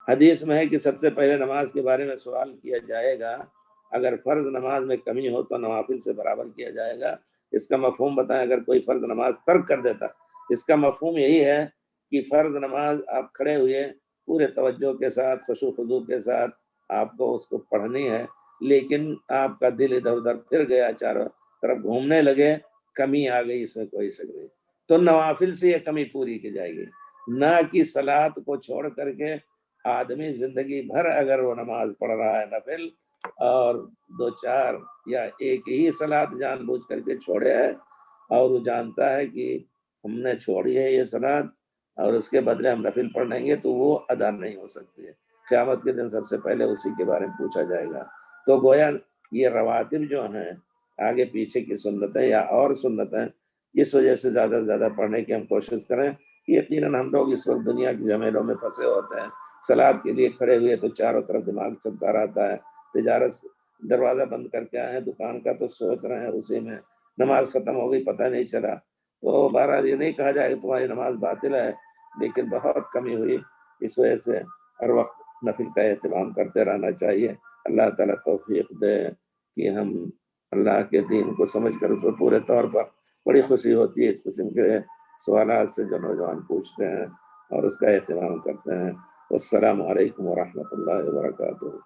حدیث میں ہے کہ سب سے پہلے نماز کے بارے میں سوال کیا جائے گا، اگر فرض نماز میں کمی ہو تو نوافل سے برابر کیا جائے گا۔ اس کا مفہوم بتائیں، اگر کوئی فرض نماز ترک کر دیتا، اس کا مفہوم یہی ہے کہ فرض نماز آپ کھڑے ہوئے پورے توجہ کے ساتھ، خشوع خضوع کے ساتھ آپ کو اس کو پڑھنی ہے، لیکن آپ کا دل ادھر ادھر پھر گیا، چاروں طرف گھومنے لگے، کمی آ گئی، اس میں کوئی شک نہیں، تو نوافل سے یہ کمی پوری کی جائے گی، نہ کہ صلاۃ کو چھوڑ کر کے آدمی زندگی بھر اگر وہ نماز پڑھ رہا ہے نفل اور دو چار یا ایک ہی صلاۃ جان بوجھ کر کے چھوڑے ہے، اور وہ جانتا ہے کہ ہم نے چھوڑی ہے یہ صلاۃ اور اس کے بدلے ہم نفل پڑھیں گے، تو وہ ادا نہیں ہو سکتی ہے۔ قیامت کے دن سب سے پہلے اسی کے بارے میں پوچھا جائے گا۔ تو گویا یہ رواتب جو ہیں، آگے پیچھے کی سنتیں یا اور سنتیں، اس وجہ سے زیادہ سے زیادہ پڑھنے کی ہم کوشش کریں۔ یقیناً ہم لوگ اس وقت دنیا کی جھمیلوں میں پھنسے ہوتے ہیں، صلاۃ کے لیے کھڑے ہوئے تو چاروں طرف دماغ چلتا رہتا ہے، تجارت دروازہ بند کر کے آئے ہیں دکان کا تو سوچ رہے ہیں اسی میں، نماز ختم ہو گئی پتہ نہیں چلا۔ تو بہرحال یہ نہیں کہا جائے کہ تمہاری نماز باطل ہے، لیکن بہت کمی ہوئی، اس وجہ سے ہر وقت نفل کا اہتمام کرتے رہنا چاہیے۔ اللہ تعالیٰ توفیق دے کہ ہم اللہ کے دین کو سمجھ کر اس کو پورے طور پر، بڑی خوشی ہوتی ہے اس قسم کے سوالات سے جو نوجوان پوچھتے ہیں اور اس کا اہتمام کرتے ہیں۔ السلام علیکم ورحمۃ اللہ وبرکاتہ۔